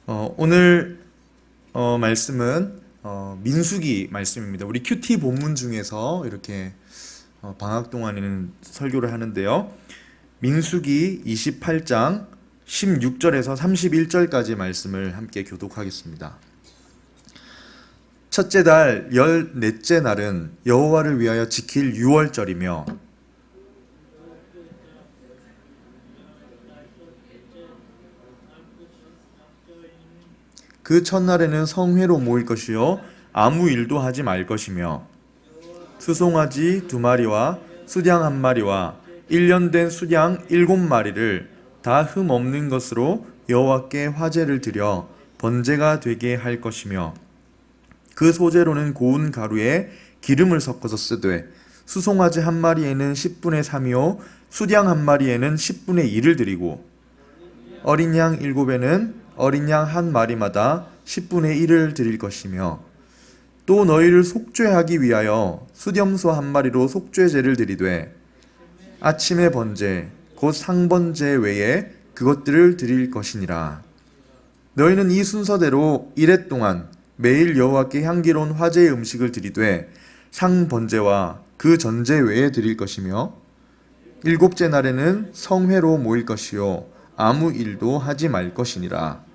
오늘 말씀은 민수기 말씀입니다. 우리 큐티 본문 중에서 이렇게 방학 동안에는 설교를 하는데요. 민수기 28장 16절에서 31절까지 말씀을 함께 교독하겠습니다. 첫째 달 14째 날은 여호와를 위하여 지킬 유월절이며 그 첫날에는 성회로 모일 것이요 아무 일도 하지 말 것이며 수송아지 2마리와 수양 1마리와 1년 된 수양 7마리를 다 흠 없는 것으로 여호와께 화제를 드려 번제가 되게 할 것이며 그 소재로는 고운 가루에 기름을 섞어서 쓰되 수송아지 1마리에는 10분의 3이요 수양 1마리에는 10분의 1을 드리고 어린 양 7에는 어린 양 1마리마다 10분의 1을 드릴 것이며 또 너희를 속죄하기 위하여 수염소 1마리로 속죄제를 드리되 아침의 번제 곧 상번제 외에 그것들을 드릴 것이니라. 너희는 이 순서대로 이레 동안 매일 여호와께 향기로운 화제의 음식을 드리되 상번제와 그 전제 외에 드릴 것이며 7째 날에는 성회로 모일 것이요 아무 일도 하지 말 것이니라.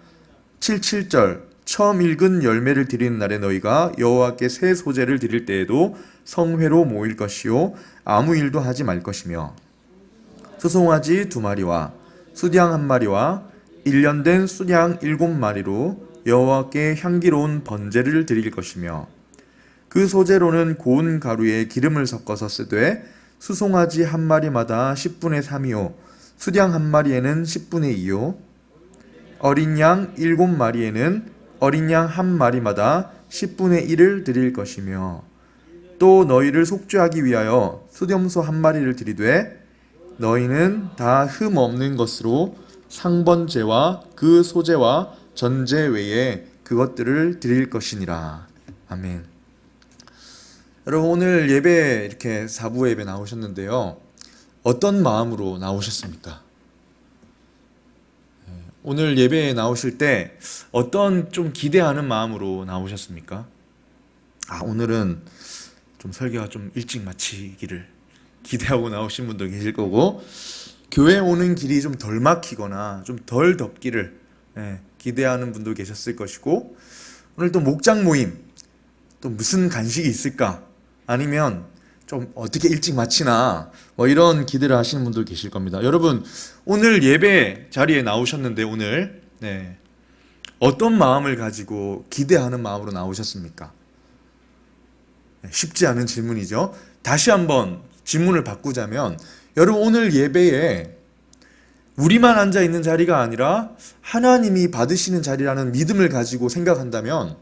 7절 처음 읽은 열매를 드리는 날에 너희가 여호와께 새 소제를 드릴 때에도 성회로 모일 것이요 아무 일도 하지 말 것이며 수송아지 2마리와 수양 1마리와 1년 된 수양 7마리로 여호와께 향기로운 번제를 드릴 것이며 그 소제로는 고운 가루에 기름을 섞어서 쓰되 수송아지 1마리마다 10분의 3이요 수양 1마리에는 10분의 2요 어린 양 7마리에는 어린 양 1마리마다 10분의 1을 드릴 것이며 또 너희를 속죄하기 위하여 수염소 1마리를 드리되 너희는 다 흠 없는 것으로 상번제와 그 소제와 전제 외에 그것들을 드릴 것이니라. 아멘. 여러분 오늘 예배 이렇게 4부 예배 나오셨는데요. 어떤 마음으로 나오셨습니까? 오늘 예배에 나오실 때 어떤 좀 기대하는 마음으로 나오셨습니까? 오늘은 좀 설교가 좀 일찍 마치기를 기대하고 나오신 분도 계실 거고 교회 오는 길이 좀 덜 막히거나 좀 덜 덥기를 기대하는 분도 계셨을 것이고 오늘 또 목장 모임 또 무슨 간식이 있을까 아니면 좀 어떻게 일찍 마치나 뭐 이런 기대를 하시는 분도 계실 겁니다. 여러분 오늘 예배 자리에 나오셨는데 오늘 어떤 마음을 가지고 기대하는 마음으로 나오셨습니까? 쉽지 않은 질문이죠. 다시 한번 질문을 바꾸자면 여러분 오늘 예배에 우리만 앉아 있는 자리가 아니라 하나님이 받으시는 자리라는 믿음을 가지고 생각한다면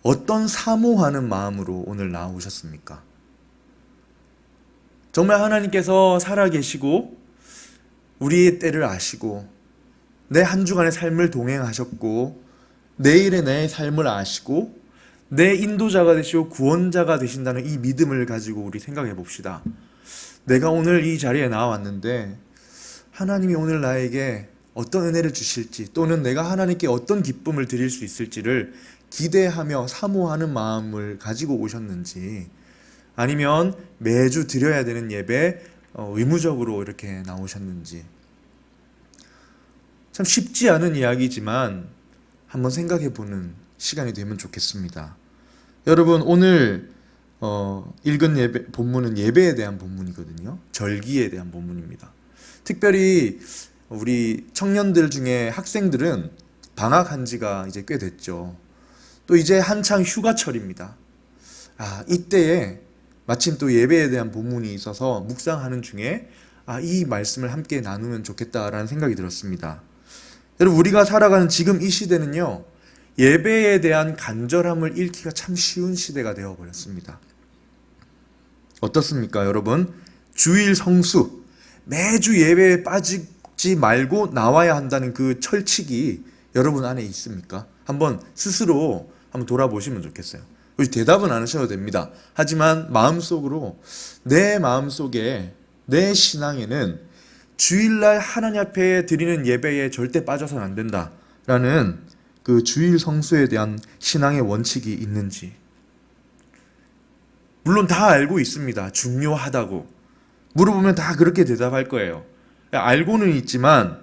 어떤 사모하는 마음으로 오늘 나오셨습니까? 정말 하나님께서 살아계시고 우리의 때를 아시고 내 한 주간의 삶을 동행하셨고 내일의 내 삶을 아시고 내 인도자가 되시고 구원자가 되신다는 이 믿음을 가지고 우리 생각해 봅시다. 내가 오늘 이 자리에 나왔는데 하나님이 오늘 나에게 어떤 은혜를 주실지 또는 내가 하나님께 어떤 기쁨을 드릴 수 있을지를 기대하며 사모하는 마음을 가지고 오셨는지 아니면 매주 드려야 되는 예배 의무적으로 이렇게 나오셨는지 참 쉽지 않은 이야기지만 한번 생각해 보는 시간이 되면 좋겠습니다. 여러분 오늘 읽은 본문은 예배에 대한 본문이거든요. 절기에 대한 본문입니다. 특별히 우리 청년들 중에 학생들은 방학한 지가 이제 꽤 됐죠. 또 이제 한창 휴가철입니다. 이때에 마침 또 예배에 대한 본문이 있어서 묵상하는 중에 이 말씀을 함께 나누면 좋겠다라는 생각이 들었습니다. 여러분 우리가 살아가는 지금 이 시대는요. 예배에 대한 간절함을 잃기가 참 쉬운 시대가 되어버렸습니다. 어떻습니까 여러분? 주일 성수 매주 예배에 빠지지 말고 나와야 한다는 그 철칙이 여러분 안에 있습니까? 한번 스스로 한번 돌아보시면 좋겠어요. 대답은 안 하셔도 됩니다. 하지만 마음속으로 내 마음속에 내 신앙에는 주일날 하나님 앞에 드리는 예배에 절대 빠져서는 안 된다 라는 그 주일 성수에 대한 신앙의 원칙이 있는지. 물론 다 알고 있습니다. 중요하다고. 물어보면 다 그렇게 대답할 거예요. 알고는 있지만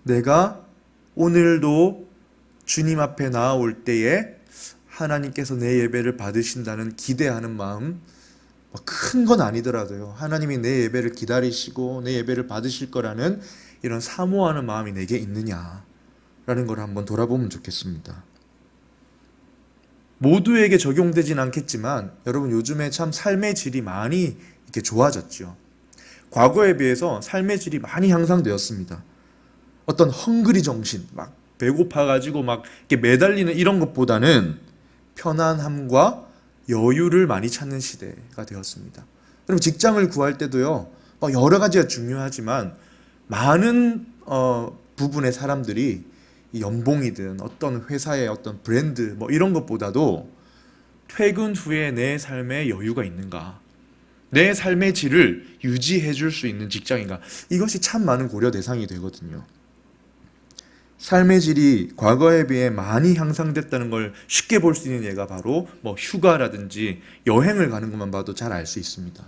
내가 오늘도 주님 앞에 나아올 때에 하나님께서 내 예배를 받으신다는 기대하는 마음, 큰 건 아니더라도요. 하나님이 내 예배를 기다리시고 내 예배를 받으실 거라는 이런 사모하는 마음이 내게 있느냐라는 걸 한번 돌아보면 좋겠습니다. 모두에게 적용되진 않겠지만 여러분 요즘에 참 삶의 질이 많이 이렇게 좋아졌죠. 과거에 비해서 삶의 질이 많이 향상되었습니다. 어떤 헝그리 정신, 막 배고파가지고 막 이렇게 매달리는 이런 것보다는 편안함과 여유를 많이 찾는 시대가 되었습니다. 그럼 직장을 구할 때도요, 막 여러 가지가 중요하지만 많은 부분의 사람들이 연봉이든 어떤 회사의 어떤 브랜드 뭐 이런 것보다도 퇴근 후에 내 삶에 여유가 있는가, 내 삶의 질을 유지해 줄 수 있는 직장인가, 이것이 참 많은 고려 대상이 되거든요. 삶의 질이 과거에 비해 많이 향상됐다는 걸 쉽게 볼 수 있는 예가 바로 뭐 휴가라든지 여행을 가는 것만 봐도 잘 알 수 있습니다.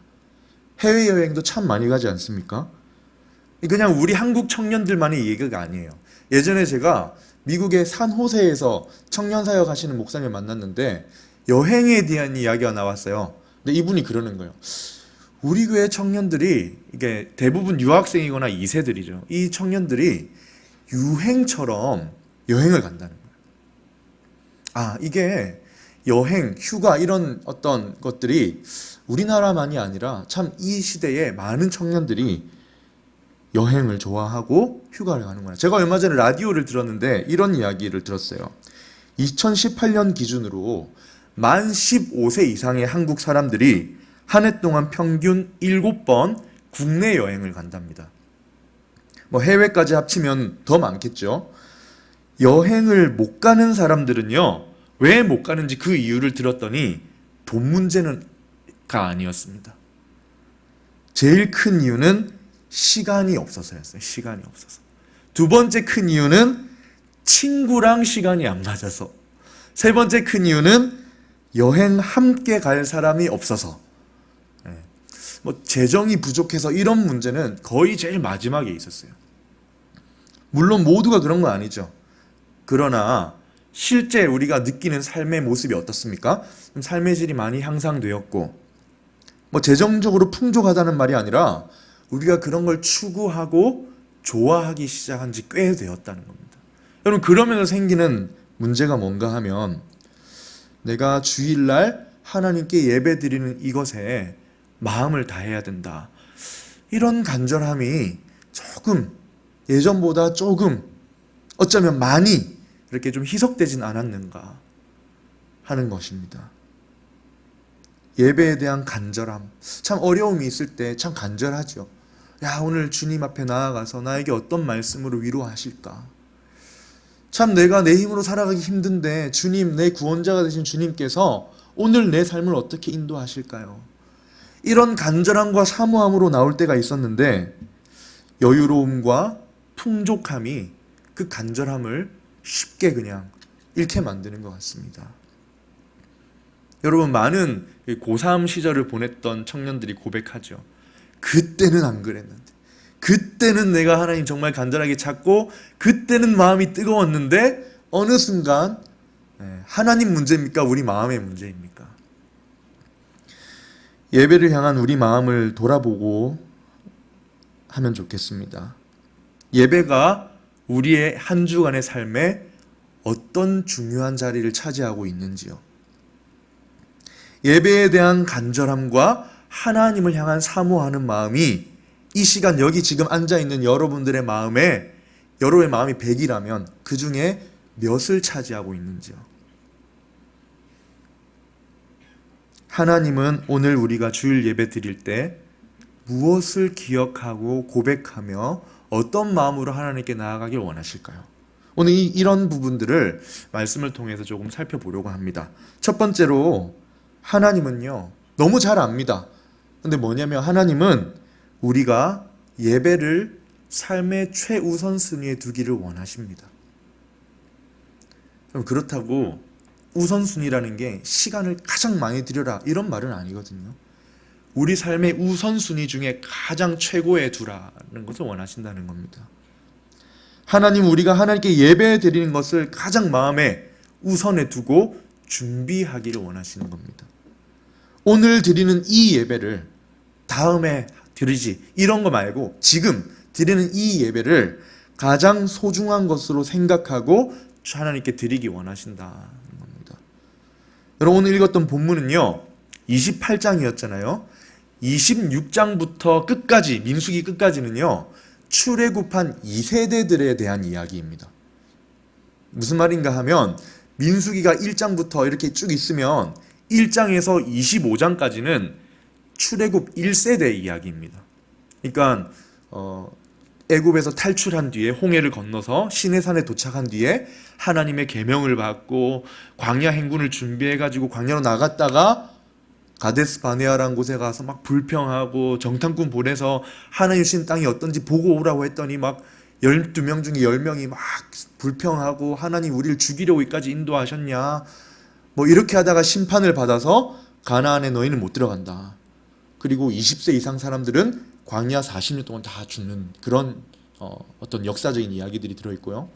해외여행도 참 많이 가지 않습니까? 그냥 우리 한국 청년들만의 얘기가 아니에요. 예전에 제가 미국의 산호세에서 청년사역 하시는 목사님을 만났는데 여행에 대한 이야기가 나왔어요. 근데 이분이 그러는 거예요. 우리 교회 청년들이 이게 대부분 유학생이거나 2세들이죠. 이 청년들이 유행처럼 여행을 간다는 거예요. 이게 여행, 휴가 이런 어떤 것들이 우리나라만이 아니라 참 이 시대에 많은 청년들이 여행을 좋아하고 휴가를 가는구나. 제가 얼마 전에 라디오를 들었는데 이런 이야기를 들었어요. 2018년 기준으로 만 15세 이상의 한국 사람들이 한 해 동안 평균 7번 국내 여행을 간답니다. 뭐 해외까지 합치면 더 많겠죠. 여행을 못 가는 사람들은요, 왜 못 가는지 그 이유를 들었더니 돈 문제가 아니었습니다. 제일 큰 이유는 시간이 없어서였어요. 시간이 없어서. 두 번째 큰 이유는 친구랑 시간이 안 맞아서. 세 번째 큰 이유는 여행 함께 갈 사람이 없어서. 뭐 재정이 부족해서 이런 문제는 거의 제일 마지막에 있었어요. 물론 모두가 그런 건 아니죠. 그러나 실제 우리가 느끼는 삶의 모습이 어떻습니까? 삶의 질이 많이 향상되었고, 뭐 재정적으로 풍족하다는 말이 아니라 우리가 그런 걸 추구하고 좋아하기 시작한 지 꽤 되었다는 겁니다. 여러분, 그러면서 생기는 문제가 뭔가 하면 내가 주일날 하나님께 예배 드리는 이것에 마음을 다해야 된다. 이런 간절함이 예전보다 조금 어쩌면 많이 이렇게 좀 희석되진 않았는가 하는 것입니다. 예배에 대한 간절함, 참 어려움이 있을 때 참 간절하죠. 오늘 주님 앞에 나아가서 나에게 어떤 말씀으로 위로하실까? 참 내가 내 힘으로 살아가기 힘든데 주님, 내 구원자가 되신 주님께서 오늘 내 삶을 어떻게 인도하실까요? 이런 간절함과 사모함으로 나올 때가 있었는데 여유로움과 풍족함이 그 간절함을 쉽게 그냥 잃게 만드는 것 같습니다. 여러분, 많은 고3 시절을 보냈던 청년들이 고백하죠. 그때는 안 그랬는데, 그때는 내가 하나님 정말 간절하게 찾고 그때는 마음이 뜨거웠는데 어느 순간 하나님 문제입니까? 우리 마음의 문제입니까? 예배를 향한 우리 마음을 돌아보고 하면 좋겠습니다. 예배가 우리의 한 주간의 삶에 어떤 중요한 자리를 차지하고 있는지요. 예배에 대한 간절함과 하나님을 향한 사모하는 마음이 이 시간 여기 지금 앉아있는 여러분들의 마음에, 여러분의 마음이 100이라면 그 중에 몇을 차지하고 있는지요. 하나님은 오늘 우리가 주일 예배 드릴 때 무엇을 기억하고 고백하며 어떤 마음으로 하나님께 나아가길 원하실까요? 오늘 이런 부분들을 말씀을 통해서 조금 살펴보려고 합니다. 첫 번째로 하나님은요, 너무 잘 압니다. 근데 뭐냐면 하나님은 우리가 예배를 삶의 최우선순위에 두기를 원하십니다. 그럼 그렇다고 우선순위라는 게 시간을 가장 많이 들여라 이런 말은 아니거든요. 우리 삶의 우선순위 중에 가장 최고에 두라는 것을 원하신다는 겁니다. 하나님, 우리가 하나님께 예배 드리는 것을 가장 마음에 우선에 두고 준비하기를 원하시는 겁니다. 오늘 드리는 이 예배를 다음에 드리지 이런 거 말고 지금 드리는 이 예배를 가장 소중한 것으로 생각하고 하나님께 드리기 원하신다는 겁니다. 여러분, 오늘 읽었던 본문은요 28장이었잖아요. 26장부터 끝까지, 민수기 끝까지는요 출애굽한 2세대들에 대한 이야기입니다. 무슨 말인가 하면 민수기가 1장부터 이렇게 쭉 있으면 1장에서 25장까지는 출애굽 1세대 이야기입니다. 그러니까 애굽에서 탈출한 뒤에 홍해를 건너서 시내산에 도착한 뒤에 하나님의 계명을 받고 광야 행군을 준비해가지고 광야로 나갔다가 가데스 바네아라는 곳에 가서 막 불평하고 정탐꾼 보내서 하나님 주신 땅이 어떤지 보고 오라고 했더니 막 12명 중에 10명이 막 불평하고 하나님 우리를 죽이려고까지 인도하셨냐 뭐 이렇게 하다가 심판을 받아서 가나안에 너희는 못 들어간다. 그리고 20세 이상 사람들은 광야 40년 동안 다 죽는 그런 어떤 역사적인 이야기들이 들어있고요.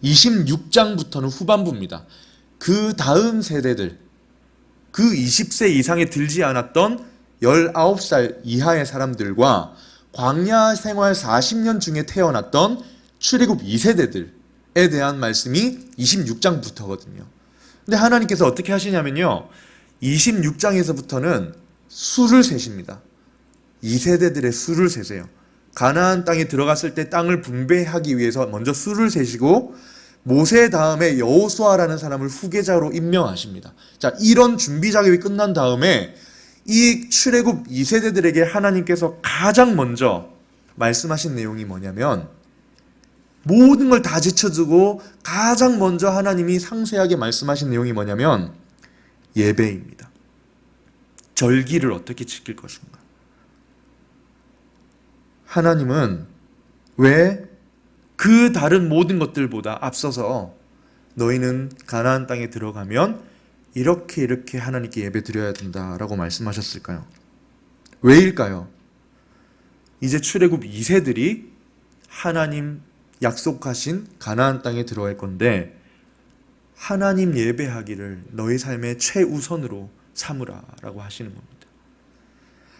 26장부터는 후반부입니다. 그 다음 세대들, 그 20세 이상에 들지 않았던 19살 이하의 사람들과 광야 생활 40년 중에 태어났던 출애굽 2세대들에 대한 말씀이 26장부터거든요. 근데 하나님께서 어떻게 하시냐면요 26장에서부터는 수를 세십니다. 2세대들의 수를 세세요. 가나안 땅에 들어갔을 때 땅을 분배하기 위해서 먼저 수를 세시고 모세 다음에 여호수아라는 사람을 후계자로 임명하십니다. 자, 이런 준비 작업이 끝난 다음에 이 출애굽 2세대들에게 하나님께서 가장 먼저 말씀하신 내용이 뭐냐면 모든 걸 다 제쳐두고 가장 먼저 하나님이 상세하게 말씀하신 내용이 뭐냐면 예배입니다. 절기를 어떻게 지킬 것인가. 하나님은 왜 그 다른 모든 것들보다 앞서서 너희는 가나안 땅에 들어가면 이렇게 하나님께 예배 드려야 된다라고 말씀하셨을까요? 왜일까요? 이제 출애굽 2세들이 하나님 약속하신 가나안 땅에 들어갈 건데 하나님 예배하기를 너희 삶의 최우선으로 삼으라라고 하시는 겁니다.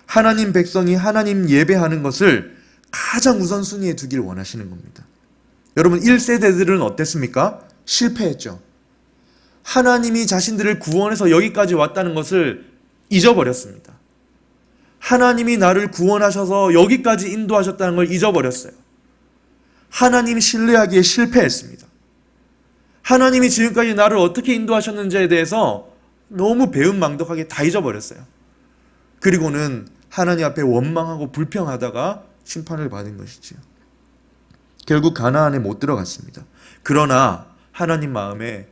하나님 백성이 하나님 예배하는 것을 가장 우선순위에 두길 원하시는 겁니다. 여러분 1세대들은 어땠습니까? 실패했죠. 하나님이 자신들을 구원해서 여기까지 왔다는 것을 잊어버렸습니다. 하나님이 나를 구원하셔서 여기까지 인도하셨다는 걸 잊어버렸어요. 하나님 신뢰하기에 실패했습니다. 하나님이 지금까지 나를 어떻게 인도하셨는지에 대해서 너무 배은망덕하게 다 잊어버렸어요. 그리고는 하나님 앞에 원망하고 불평하다가 심판을 받은 것이지요. 결국 가나안에 못 들어갔습니다. 그러나 하나님 마음에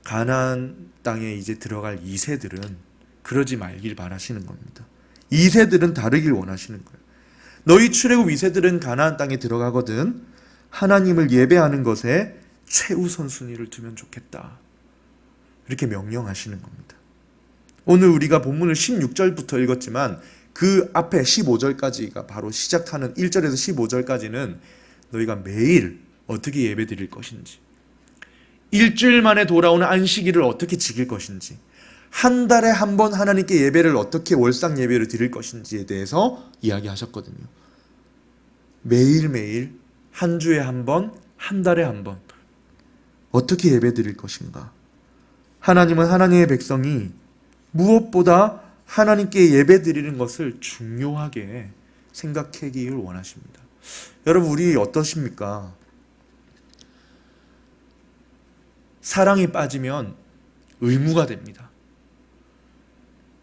가나안 땅에 이제 들어갈 2세들은 그러지 말길 바라시는 겁니다. 2세들은 다르길 원하시는 거예요. 너희 출애굽 2세들은 가나안 땅에 들어가거든 하나님을 예배하는 것에 최우선 순위를 두면 좋겠다. 이렇게 명령하시는 겁니다. 오늘 우리가 본문을 16절부터 읽었지만 그 앞에 15절까지가 바로 시작하는 1절에서 15절까지는 너희가 매일 어떻게 예배 드릴 것인지, 일주일 만에 돌아오는 안식일을 어떻게 지킬 것인지, 한 달에 한 번 하나님께 예배를 어떻게 월상 예배를 드릴 것인지에 대해서 이야기하셨거든요. 매일매일 한 주에 한 번, 한 달에 한 번 어떻게 예배 드릴 것인가. 하나님은 하나님의 백성이 무엇보다 하나님께 예배 드리는 것을 중요하게 생각하기를 원하십니다. 여러분 우리 어떠십니까? 사랑이 빠지면 의무가 됩니다.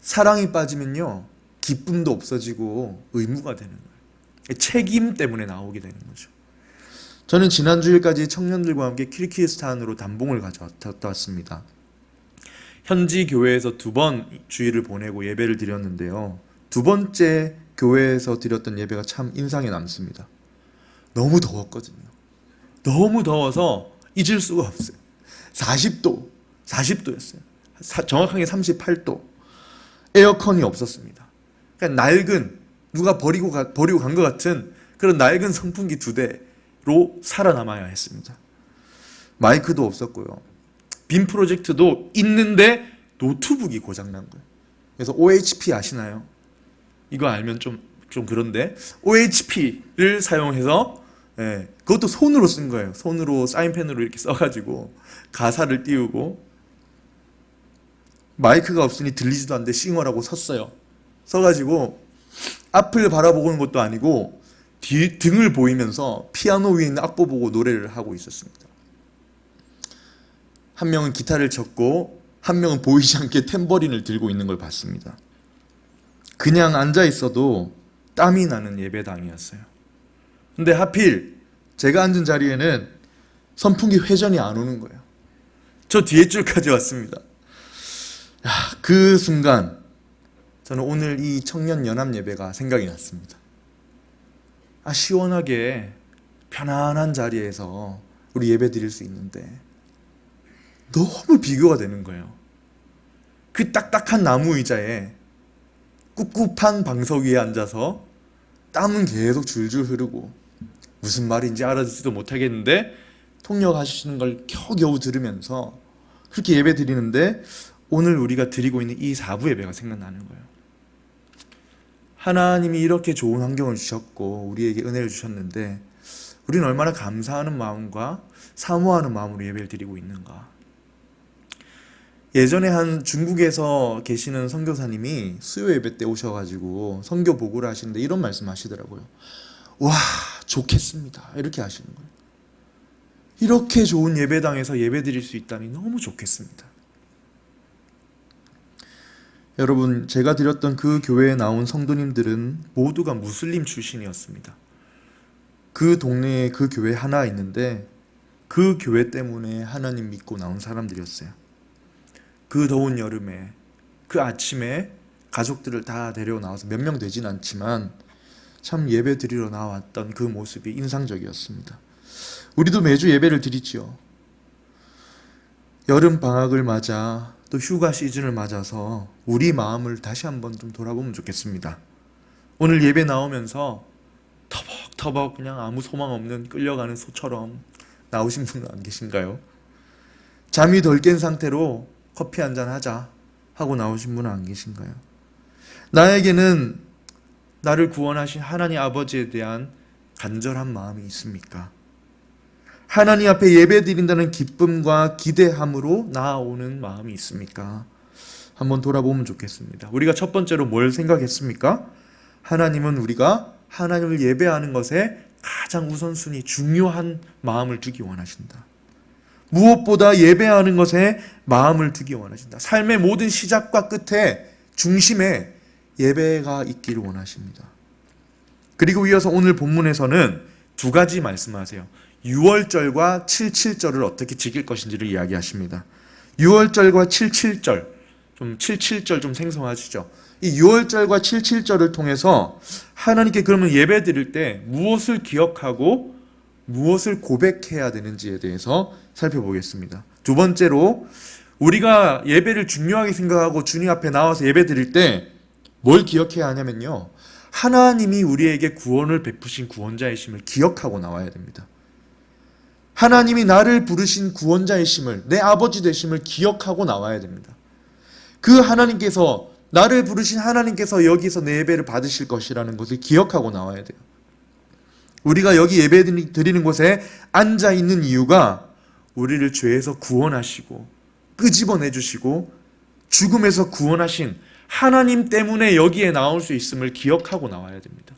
사랑이 빠지면요 기쁨도 없어지고 의무가 되는 거예요. 책임 때문에 나오게 되는 거죠. 저는 지난 주일까지 청년들과 함께 키르기스탄으로 단봉을 갔다 왔습니다. 현지 교회에서 2번 주일을 보내고 예배를 드렸는데요. 2번째 교회에서 드렸던 예배가 참 인상에 남습니다. 너무 더웠거든요. 너무 더워서 잊을 수가 없어요. 40도였어요. 정확하게 38도. 에어컨이 없었습니다. 그러니까 낡은, 누가 버리고 간 것 같은 그런 낡은 선풍기 2대로 살아남아야 했습니다. 마이크도 없었고요. 빔 프로젝트도 있는데 노트북이 고장난 거예요. 그래서 OHP 아시나요? 이거 알면 좀 그런데 OHP를 사용해서 그것도 손으로 쓴 거예요. 손으로 사인펜으로 이렇게 써가지고 가사를 띄우고, 마이크가 없으니 들리지도 않는데 싱어라고 섰어요. 써가지고 앞을 바라보는 것도 아니고 등을 보이면서 피아노 위에 있는 악보 보고 노래를 하고 있었습니다. 한 명은 기타를 쳤고 한 명은 보이지 않게 탬버린을 들고 있는 걸 봤습니다. 그냥 앉아 있어도 땀이 나는 예배당이었어요. 근데 하필 제가 앉은 자리에는 선풍기 회전이 안 오는 거예요. 저 뒤에 줄까지 왔습니다. 그 순간 저는 오늘 이 청년 연합 예배가 생각이 났습니다. 시원하게 편안한 자리에서 우리 예배 드릴 수 있는데 너무 비교가 되는 거예요. 그 딱딱한 나무 의자에 꿉꿉한 방석 위에 앉아서 땀은 계속 줄줄 흐르고 무슨 말인지 알아듣지도 못하겠는데 통역하시는 걸 겨우겨우 들으면서 그렇게 예배 드리는데, 오늘 우리가 드리고 있는 이 4부 예배가 생각나는 거예요. 하나님이 이렇게 좋은 환경을 주셨고 우리에게 은혜를 주셨는데 우리는 얼마나 감사하는 마음과 사모하는 마음으로 예배를 드리고 있는가. 예전에 한 중국에서 계시는 선교사님이 수요 예배 때 오셔가지고 선교 보고를 하시는데 이런 말씀 하시더라고요. 와, 좋겠습니다. 이렇게 하시는 거예요. 이렇게 좋은 예배당에서 예배 드릴 수 있다니 너무 좋겠습니다. 여러분, 제가 드렸던 그 교회에 나온 성도님들은 모두가 무슬림 출신이었습니다. 그 동네에 그 교회 하나 있는데 그 교회 때문에 하나님 믿고 나온 사람들이었어요. 그 더운 여름에 그 아침에 가족들을 다 데리고 나와서 몇 명 되진 않지만 참 예배 드리러 나왔던 그 모습이 인상적이었습니다. 우리도 매주 예배를 드리지요. 여름 방학을 맞아 또 휴가 시즌을 맞아서 우리 마음을 다시 한번 좀 돌아보면 좋겠습니다. 오늘 예배 나오면서 터벅터벅 그냥 아무 소망 없는 끌려가는 소처럼 나오신 분은 안 계신가요? 잠이 덜 깬 상태로 커피 한잔 하자 하고 나오신 분은 안 계신가요? 나에게는 나를 구원하신 하나님 아버지에 대한 간절한 마음이 있습니까? 하나님 앞에 예배 드린다는 기쁨과 기대함으로 나아오는 마음이 있습니까? 한번 돌아보면 좋겠습니다. 우리가 첫 번째로 뭘 생각했습니까? 하나님은 우리가 하나님을 예배하는 것에 가장 우선순위, 중요한 마음을 두기 원하신다. 무엇보다 예배하는 것에 마음을 두기 원하신다. 삶의 모든 시작과 끝에 중심에 예배가 있기를 원하십니다. 그리고 이어서 오늘 본문에서는 두 가지 말씀하세요. 6월절과 77절을 어떻게 지킬 것인지를 이야기하십니다. 6월절과 77절, 77절 좀 생소하시죠? 이 6월절과 77절을 통해서 하나님께 그러면 예배 드릴 때 무엇을 기억하고 무엇을 고백해야 되는지에 대해서 살펴보겠습니다. 두 번째로 우리가 예배를 중요하게 생각하고 주님 앞에 나와서 예배 드릴 때 뭘 기억해야 하냐면요, 하나님이 우리에게 구원을 베푸신 구원자이심을 기억하고 나와야 됩니다. 하나님이 나를 부르신 구원자이심을, 내 아버지 되심을 기억하고 나와야 됩니다. 그 하나님께서, 나를 부르신 하나님께서 여기서 내 예배를 받으실 것이라는 것을 기억하고 나와야 돼요. 우리가 여기 예배 드리는 곳에 앉아 있는 이유가 우리를 죄에서 구원하시고 끄집어내주시고 죽음에서 구원하신 하나님 때문에 여기에 나올 수 있음을 기억하고 나와야 됩니다.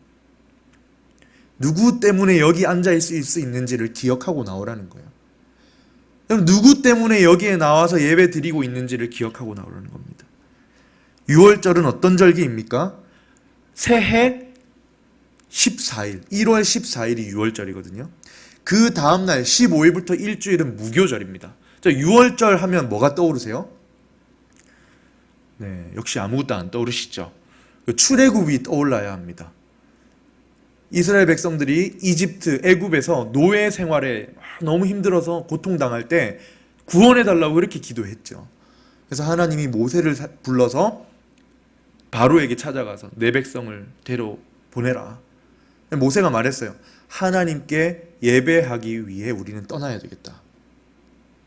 누구 때문에 여기 앉아 있을 수 있는지를 기억하고 나오라는 거예요. 그럼 누구 때문에 여기에 나와서 예배 드리고 있는지를 기억하고 나오라는 겁니다. 6월절은 어떤 절기입니까? 새해 14일, 1월 14일이 6월절이거든요. 그 다음날 15일부터 일주일은 무교절입니다. 6월절 하면 뭐가 떠오르세요? 네, 역시 아무것도 안 떠오르시죠? 출애굽이 떠올라야 합니다. 이스라엘 백성들이 이집트, 애굽에서 노예 생활에 너무 힘들어서 고통당할 때 구원해달라고 그렇게 기도했죠. 그래서 하나님이 모세를 불러서 바로에게 찾아가서 내 백성을 데려 보내라. 모세가 말했어요. 하나님께 예배하기 위해 우리는 떠나야 되겠다.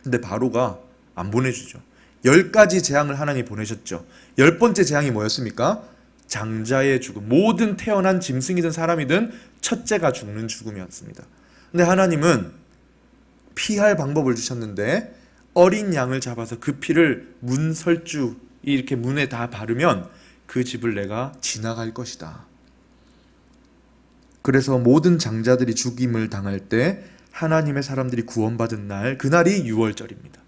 근데 바로가 안 보내주죠. 10가지 재앙을 하나님이 보내셨죠. 10번째 재앙이 뭐였습니까? 장자의 죽음. 모든 태어난 짐승이든 사람이든 첫째가 죽는 죽음이었습니다. 근데 하나님은 피할 방법을 주셨는데 어린 양을 잡아서 그 피를 문설주 이렇게 문에 다 바르면 그 집을 내가 지나갈 것이다. 그래서 모든 장자들이 죽임을 당할 때 하나님의 사람들이 구원받은 날, 그날이 6월절입니다.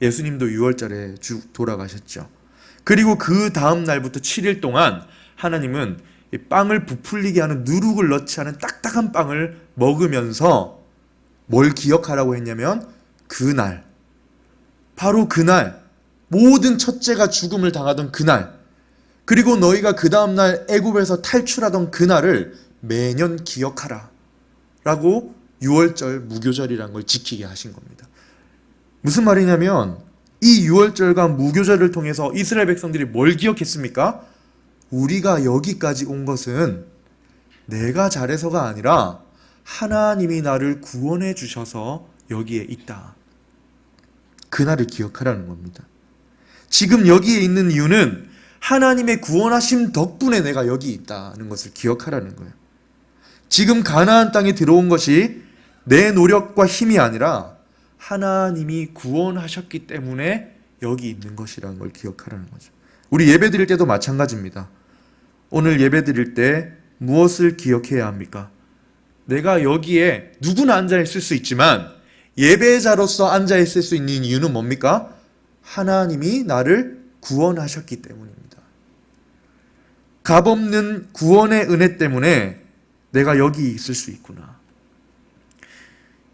예수님도 6월절에 돌아가셨죠. 그리고 그 다음 날부터 7일 동안 하나님은 이 빵을 부풀리게 하는 누룩을 넣지 않은 딱딱한 빵을 먹으면서 뭘 기억하라고 했냐면 그날, 바로 그날, 모든 첫째가 죽음을 당하던 그날, 그리고 너희가 그 다음날 애굽에서 탈출하던 그날을 매년 기억하라 라고 6월절 무교절이라는 걸 지키게 하신 겁니다. 무슨 말이냐면 이 6월절과 무교절을 통해서 이스라엘 백성들이 뭘 기억했습니까? 우리가 여기까지 온 것은 내가 잘해서가 아니라 하나님이 나를 구원해 주셔서 여기에 있다. 그날을 기억하라는 겁니다. 지금 여기에 있는 이유는 하나님의 구원하심 덕분에 내가 여기 있다는 것을 기억하라는 거예요. 지금 가나안 땅에 들어온 것이 내 노력과 힘이 아니라 하나님이 구원하셨기 때문에 여기 있는 것이라는 걸 기억하라는 거죠. 우리 예배 드릴 때도 마찬가지입니다. 오늘 예배 드릴 때 무엇을 기억해야 합니까? 내가 여기에 누구나 앉아있을 수 있지만 예배자로서 앉아있을 수 있는 이유는 뭡니까? 하나님이 나를 구원하셨기 때문입니다. 값없는 구원의 은혜 때문에 내가 여기 있을 수 있구나.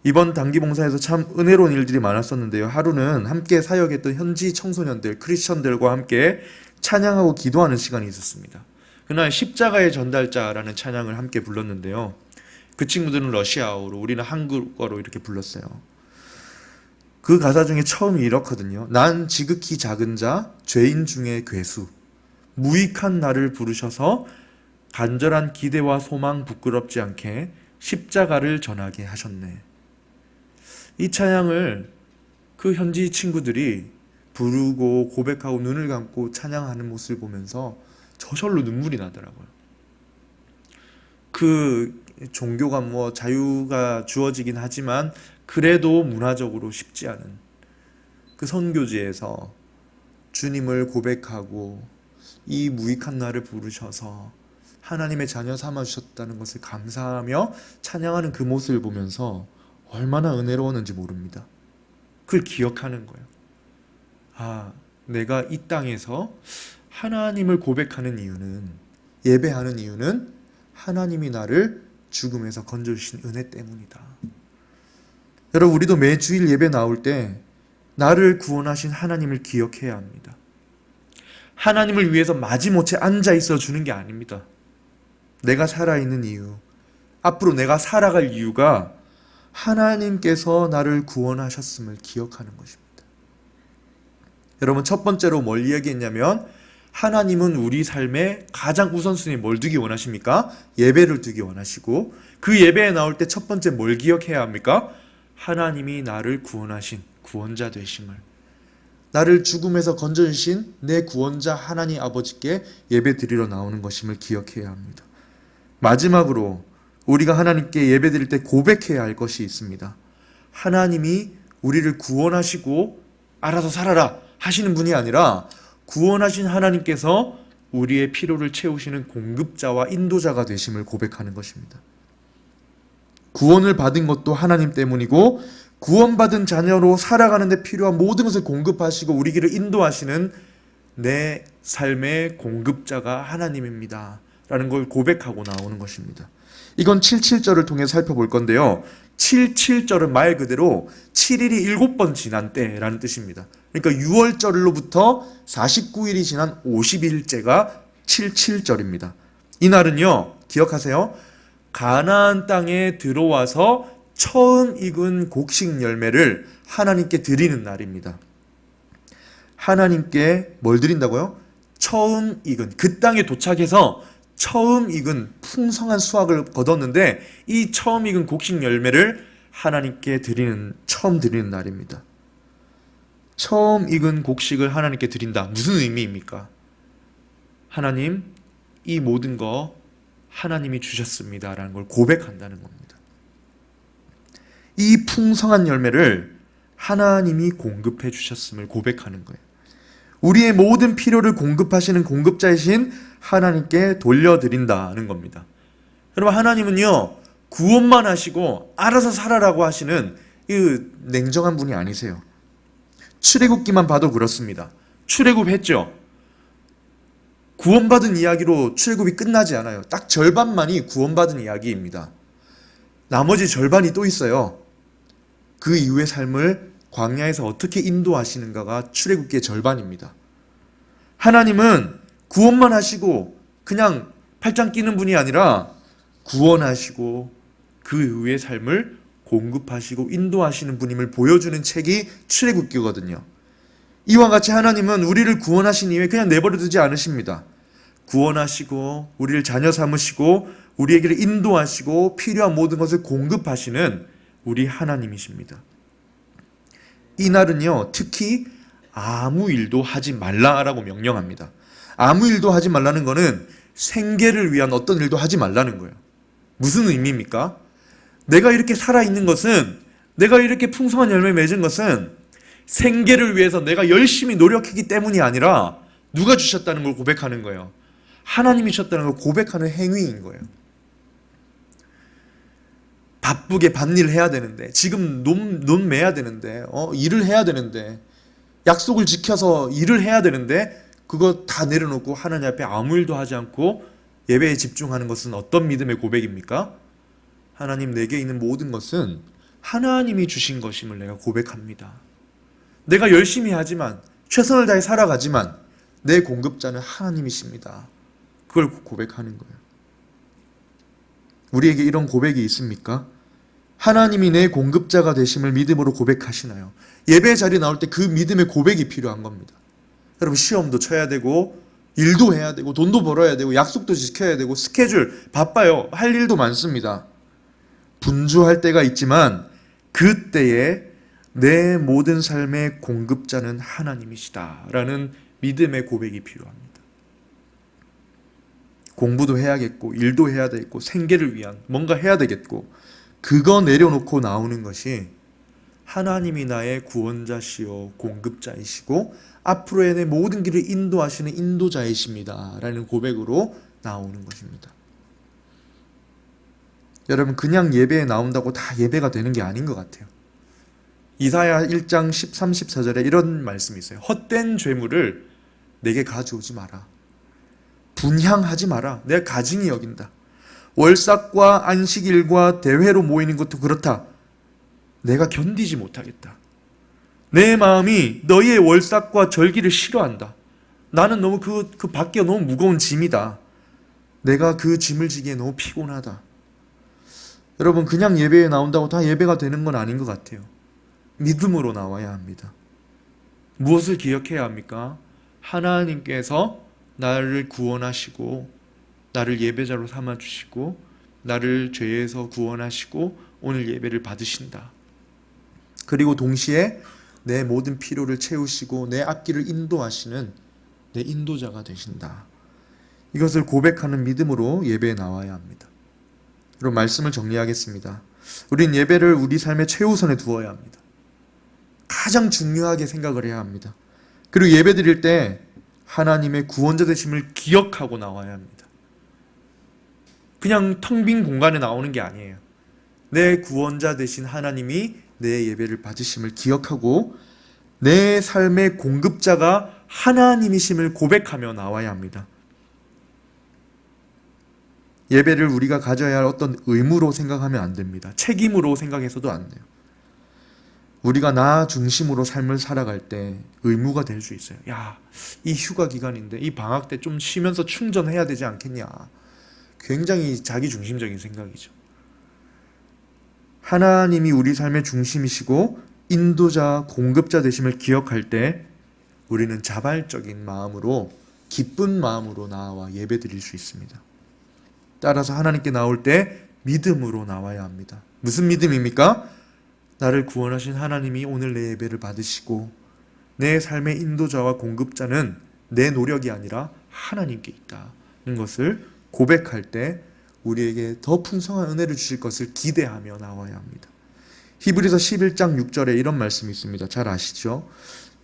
이번 단기봉사에서 참 은혜로운 일들이 많았었는데요. 하루는 함께 사역했던 현지 청소년들, 크리스천들과 함께 찬양하고 기도하는 시간이 있었습니다. 그날 십자가의 전달자라는 찬양을 함께 불렀는데요. 그 친구들은 러시아어로, 우리는 한국어로 이렇게 불렀어요. 그 가사 중에 처음이 이렇거든요. 난 지극히 작은 자, 죄인 중에 괴수, 무익한 나를 부르셔서 간절한 기대와 소망 부끄럽지 않게 십자가를 전하게 하셨네. 이 찬양을 그 현지 친구들이 부르고 고백하고 눈을 감고 찬양하는 모습을 보면서 저절로 눈물이 나더라고요. 그 종교가 자유가 주어지긴 하지만 그래도 문화적으로 쉽지 않은 그 선교지에서 주님을 고백하고 이 무익한 나를 부르셔서 하나님의 자녀 삼아주셨다는 것을 감사하며 찬양하는 그 모습을 보면서 얼마나 은혜로웠는지 모릅니다. 그걸 기억하는 거예요. 아, 내가 이 땅에서 하나님을 고백하는 이유는, 예배하는 이유는 하나님이 나를 죽음에서 건져주신 은혜 때문이다. 여러분, 우리도 매주일 예배 나올 때 나를 구원하신 하나님을 기억해야 합니다. 하나님을 위해서 마지못해 앉아있어 주는 게 아닙니다. 내가 살아있는 이유, 앞으로 내가 살아갈 이유가 하나님께서 나를 구원하셨음을 기억하는 것입니다. 여러분, 첫 번째로 뭘 이야기했냐면 하나님은 우리 삶에 가장 우선순위에 뭘 두기 원하십니까? 예배를 두기 원하시고, 그 예배에 나올 때 첫 번째 뭘 기억해야 합니까? 하나님이 나를 구원하신 구원자 되심을, 나를 죽음에서 건져주신 내 구원자 하나님 아버지께 예배 드리러 나오는 것임을 기억해야 합니다. 마지막으로 우리가 하나님께 예배 드릴 때 고백해야 할 것이 있습니다. 하나님이 우리를 구원하시고 알아서 살아라 하시는 분이 아니라 구원하신 하나님께서 우리의 필요를 채우시는 공급자와 인도자가 되심을 고백하는 것입니다. 구원을 받은 것도 하나님 때문이고 구원받은 자녀로 살아가는 데 필요한 모든 것을 공급하시고 우리 길을 인도하시는 내 삶의 공급자가 하나님입니다 라는 걸 고백하고 나오는 것입니다. 이건 77절을 통해 살펴볼 건데요. 77절은 말 그대로 7일이 7번 지난 때라는 뜻입니다. 그러니까 6월절로부터 49일이 지난 50일째가 77절입니다. 이날은요, 기억하세요. 가나안 땅에 들어와서 처음 익은 곡식 열매를 하나님께 드리는 날입니다. 하나님께 뭘 드린다고요? 처음 익은, 그 땅에 도착해서 처음 익은 풍성한 수확을 거뒀는데 이 처음 익은 곡식 열매를 하나님께 처음 드리는 날입니다. 처음 익은 곡식을 하나님께 드린다. 무슨 의미입니까? 하나님, 이 모든 거 하나님이 주셨습니다 라는 걸 고백한다는 겁니다. 이 풍성한 열매를 하나님이 공급해 주셨음을 고백하는 거예요. 우리의 모든 필요를 공급하시는 공급자이신 하나님께 돌려드린다는 겁니다. 여러분, 하나님은요, 구원만 하시고 알아서 살아라고 하시는 이 냉정한 분이 아니세요. 출애굽기만 봐도 그렇습니다. 출애굽했죠. 구원받은 이야기로 출애굽이 끝나지 않아요. 딱 절반만이 구원받은 이야기입니다. 나머지 절반이 또 있어요. 그 이후의 삶을 광야에서 어떻게 인도하시는가가 출애굽기의 절반입니다. 하나님은 구원만 하시고 그냥 팔짱 끼는 분이 아니라 구원하시고 그 이후의 삶을 공급하시고 인도하시는 분임을 보여주는 책이 출애굽기거든요. 이와 같이 하나님은 우리를 구원하신 이후에 그냥 내버려 두지 않으십니다. 구원하시고 우리를 자녀 삼으시고 우리에게를 인도하시고 필요한 모든 것을 공급하시는 우리 하나님이십니다. 이 날은요, 특히 아무 일도 하지 말라라고 명령합니다. 아무 일도 하지 말라는 것은 생계를 위한 어떤 일도 하지 말라는 거예요. 무슨 의미입니까? 내가 이렇게 살아있는 것은, 내가 이렇게 풍성한 열매 맺은 것은 생계를 위해서 내가 열심히 노력했기 때문이 아니라 누가 주셨다는 걸 고백하는 거예요. 하나님이 주셨다는 걸 고백하는 행위인 거예요. 바쁘게 밭일 해야 되는데, 지금 논 매야 되는데, 일을 해야 되는데, 약속을 지켜서 일을 해야 되는데 그거 다 내려놓고 하나님 앞에 아무 일도 하지 않고 예배에 집중하는 것은 어떤 믿음의 고백입니까? 하나님, 내게 있는 모든 것은 하나님이 주신 것임을 내가 고백합니다. 내가 열심히 하지만, 최선을 다해 살아가지만 내 공급자는 하나님이십니다. 그걸 고백하는 거예요. 우리에게 이런 고백이 있습니까? 하나님이 내 공급자가 되심을 믿음으로 고백하시나요? 예배 자리에 나올 때 그 믿음의 고백이 필요한 겁니다. 여러분, 시험도 쳐야 되고 일도 해야 되고 돈도 벌어야 되고 약속도 지켜야 되고 스케줄 바빠요. 할 일도 많습니다. 분주할 때가 있지만 그때에 내 모든 삶의 공급자는 하나님이시다 라는 믿음의 고백이 필요합니다. 공부도 해야겠고 일도 해야 되겠고 생계를 위한 뭔가 해야 되겠고 그거 내려놓고 나오는 것이 하나님이 나의 구원자시요 공급자이시고 앞으로의 내 모든 길을 인도하시는 인도자이십니다 라는 고백으로 나오는 것입니다. 여러분, 그냥 예배에 나온다고 다 예배가 되는 게 아닌 것 같아요. 이사야 1장 13, 14절에 이런 말씀이 있어요. 헛된 죄물을 내게 가져오지 마라. 분향하지 마라. 내가 가증히 여긴다. 월삭과 안식일과 대회로 모이는 것도 그렇다. 내가 견디지 못하겠다. 내 마음이 너희의 월삭과 절기를 싫어한다. 나는 너무 그 밖에 너무 무거운 짐이다. 내가 그 짐을 지기에 너무 피곤하다. 여러분, 그냥 예배에 나온다고 다 예배가 되는 건 아닌 것 같아요. 믿음으로 나와야 합니다. 무엇을 기억해야 합니까? 하나님께서 나를 구원하시고 나를 예배자로 삼아주시고 나를 죄에서 구원하시고 오늘 예배를 받으신다. 그리고 동시에 내 모든 필요를 채우시고 내 앞길을 인도하시는 내 인도자가 되신다. 이것을 고백하는 믿음으로 예배에 나와야 합니다. 그럼 말씀을 정리하겠습니다. 우린 예배를 우리 삶의 최우선에 두어야 합니다. 가장 중요하게 생각을 해야 합니다. 그리고 예배 드릴 때 하나님의 구원자 되심을 기억하고 나와야 합니다. 그냥 텅 빈 공간에 나오는 게 아니에요. 내 구원자 되신 하나님이 내 예배를 받으심을 기억하고 내 삶의 공급자가 하나님이심을 고백하며 나와야 합니다. 예배를 우리가 가져야 할 어떤 의무로 생각하면 안 됩니다. 책임으로 생각해서도 안 돼요. 우리가 나 중심으로 삶을 살아갈 때 의무가 될 수 있어요. 야, 이 휴가 기간인데 이 방학 때 좀 쉬면서 충전해야 되지 않겠냐. 굉장히 자기 중심적인 생각이죠. 하나님이 우리 삶의 중심이시고 인도자, 공급자 되심을 기억할 때 우리는 자발적인 마음으로, 기쁜 마음으로 나와 예배드릴 수 있습니다. 따라서 하나님께 나올 때 믿음으로 나와야 합니다. 무슨 믿음입니까? 나를 구원하신 하나님이 오늘 내 예배를 받으시고 내 삶의 인도자와 공급자는 내 노력이 아니라 하나님께 있다는 것을 고백할 때 우리에게 더 풍성한 은혜를 주실 것을 기대하며 나와야 합니다. 히브리서 11장 6절에 이런 말씀이 있습니다. 잘 아시죠?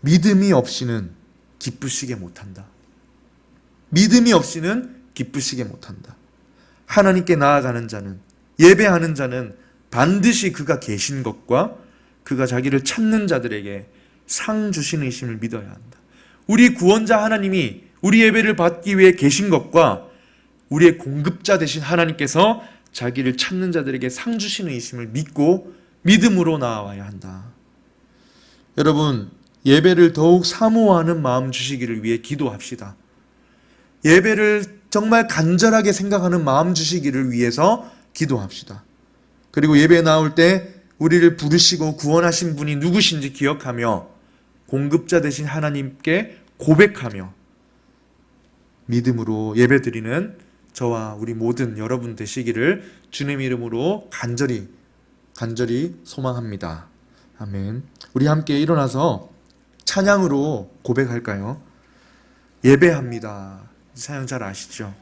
믿음이 없이는 기쁘시게 못한다. 믿음이 없이는 기쁘시게 못한다. 하나님께 나아가는 자는, 예배하는 자는 반드시 그가 계신 것과 그가 자기를 찾는 자들에게 상 주시는 이심을 믿어야 한다. 우리 구원자 하나님이 우리 예배를 받기 위해 계신 것과 우리의 공급자 되신 하나님께서 자기를 찾는 자들에게 상 주시는 이심을 믿고 믿음으로 나아와야 한다. 여러분, 예배를 더욱 사모하는 마음 주시기를 위해 기도합시다. 예배를 정말 간절하게 생각하는 마음 주시기를 위해서 기도합시다. 그리고 예배에 나올 때 우리를 부르시고 구원하신 분이 누구신지 기억하며 공급자 되신 하나님께 고백하며 믿음으로 예배드리는 저와 우리 모든 여러분 되시기를 주님 이름으로 간절히 소망합니다. 아멘. 우리 함께 일어나서 찬양으로 고백할까요? 예배합니다. 찬양 잘 아시죠?